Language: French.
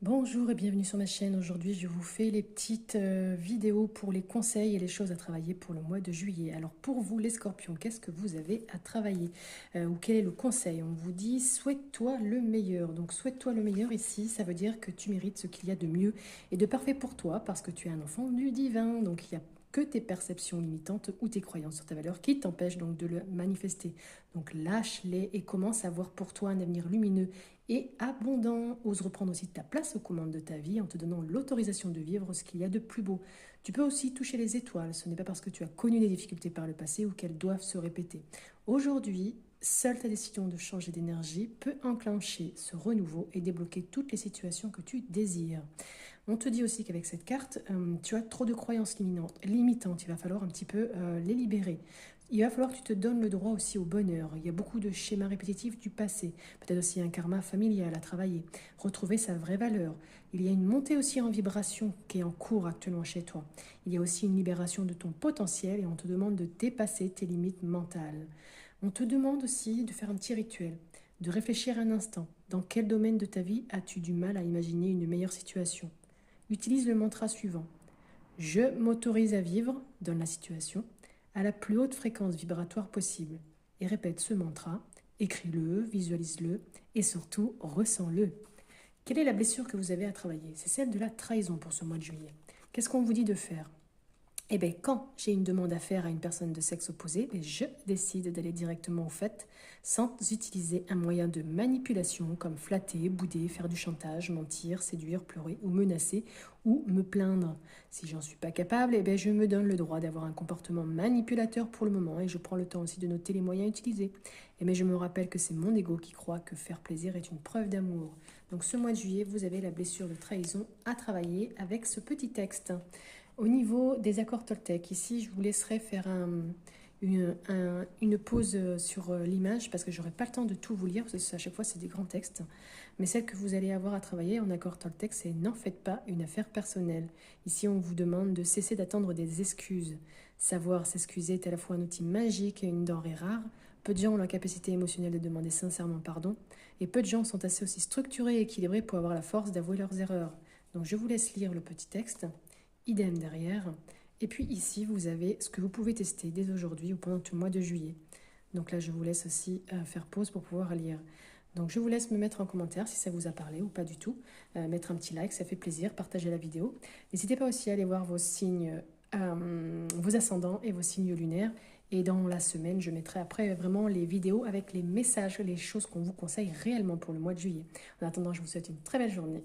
Bonjour et bienvenue sur ma chaîne. Aujourd'hui, je vous fais les petites vidéos pour les conseils et les choses à travailler pour le mois de juillet. Alors pour vous, les scorpions, qu'est-ce que vous avez à travailler ou quel est le conseil? On vous dit souhaite-toi le meilleur. Donc souhaite-toi le meilleur ici, ça veut dire que tu mérites ce qu'il y a de mieux et de parfait pour toi parce que tu es un enfant du divin. Donc il y a que tes perceptions limitantes ou tes croyances sur ta valeur qui t'empêchent donc de le manifester. Donc lâche-les et commence à voir pour toi un avenir lumineux et abondant. Ose reprendre aussi ta place aux commandes de ta vie en te donnant l'autorisation de vivre ce qu'il y a de plus beau. Tu peux aussi toucher les étoiles. Ce n'est pas parce que tu as connu des difficultés par le passé ou qu'elles doivent se répéter. Aujourd'hui, seule ta décision de changer d'énergie peut enclencher ce renouveau et débloquer toutes les situations que tu désires. On te dit aussi qu'avec cette carte, tu as trop de croyances limitantes. Il va falloir un petit peu les libérer. Il va falloir que tu te donnes le droit aussi au bonheur. Il y a beaucoup de schémas répétitifs du passé. Peut-être aussi un karma familial à travailler. Retrouver sa vraie valeur. Il y a une montée aussi en vibration qui est en cours actuellement chez toi. Il y a aussi une libération de ton potentiel et on te demande de dépasser tes limites mentales. On te demande aussi de faire un petit rituel, de réfléchir un instant. Dans quel domaine de ta vie as-tu du mal à imaginer une meilleure situation? Utilise le mantra suivant. Je m'autorise à vivre, dans la situation, à la plus haute fréquence vibratoire possible. Et répète ce mantra, écris-le, visualise-le et surtout ressens-le. Quelle est la blessure que vous avez à travailler? C'est celle de la trahison pour ce mois de juillet. Qu'est-ce qu'on vous dit de faire? Eh bien, quand j'ai une demande à faire à une personne de sexe opposé, je décide d'aller directement au fait, sans utiliser un moyen de manipulation comme flatter, bouder, faire du chantage, mentir, séduire, pleurer ou menacer ou me plaindre. Si j'en suis pas capable, je me donne le droit d'avoir un comportement manipulateur pour le moment et je prends le temps aussi de noter les moyens utilisés. Mais je me rappelle que c'est mon ego qui croit que faire plaisir est une preuve d'amour. Donc ce mois de juillet, vous avez la blessure de trahison à travailler avec ce petit texte. Au niveau des accords Toltec, ici, je vous laisserai faire une pause sur l'image parce que j'aurai pas le temps de tout vous lire, parce que à chaque fois, c'est des grands textes. Mais celle que vous allez avoir à travailler en accord Toltec, c'est n'en faites pas une affaire personnelle. Ici, on vous demande de cesser d'attendre des excuses. Savoir s'excuser est à la fois un outil magique et une denrée rare. Peu de gens ont la capacité émotionnelle de demander sincèrement pardon, et peu de gens sont assez aussi structurés et équilibrés pour avoir la force d'avouer leurs erreurs. Donc je vous laisse lire le petit texte. Idem derrière. Et puis ici, vous avez ce que vous pouvez tester dès aujourd'hui ou pendant tout le mois de juillet. Donc là, je vous laisse aussi faire pause pour pouvoir lire. Donc je vous laisse me mettre en commentaire si ça vous a parlé ou pas du tout. Mettre un petit like, ça fait plaisir. Partager la vidéo. N'hésitez pas aussi à aller voir vos signes, vos ascendants et vos signes lunaires. Et dans la semaine, je mettrai après vraiment les vidéos avec les messages, les choses qu'on vous conseille réellement pour le mois de juillet. En attendant, je vous souhaite une très belle journée.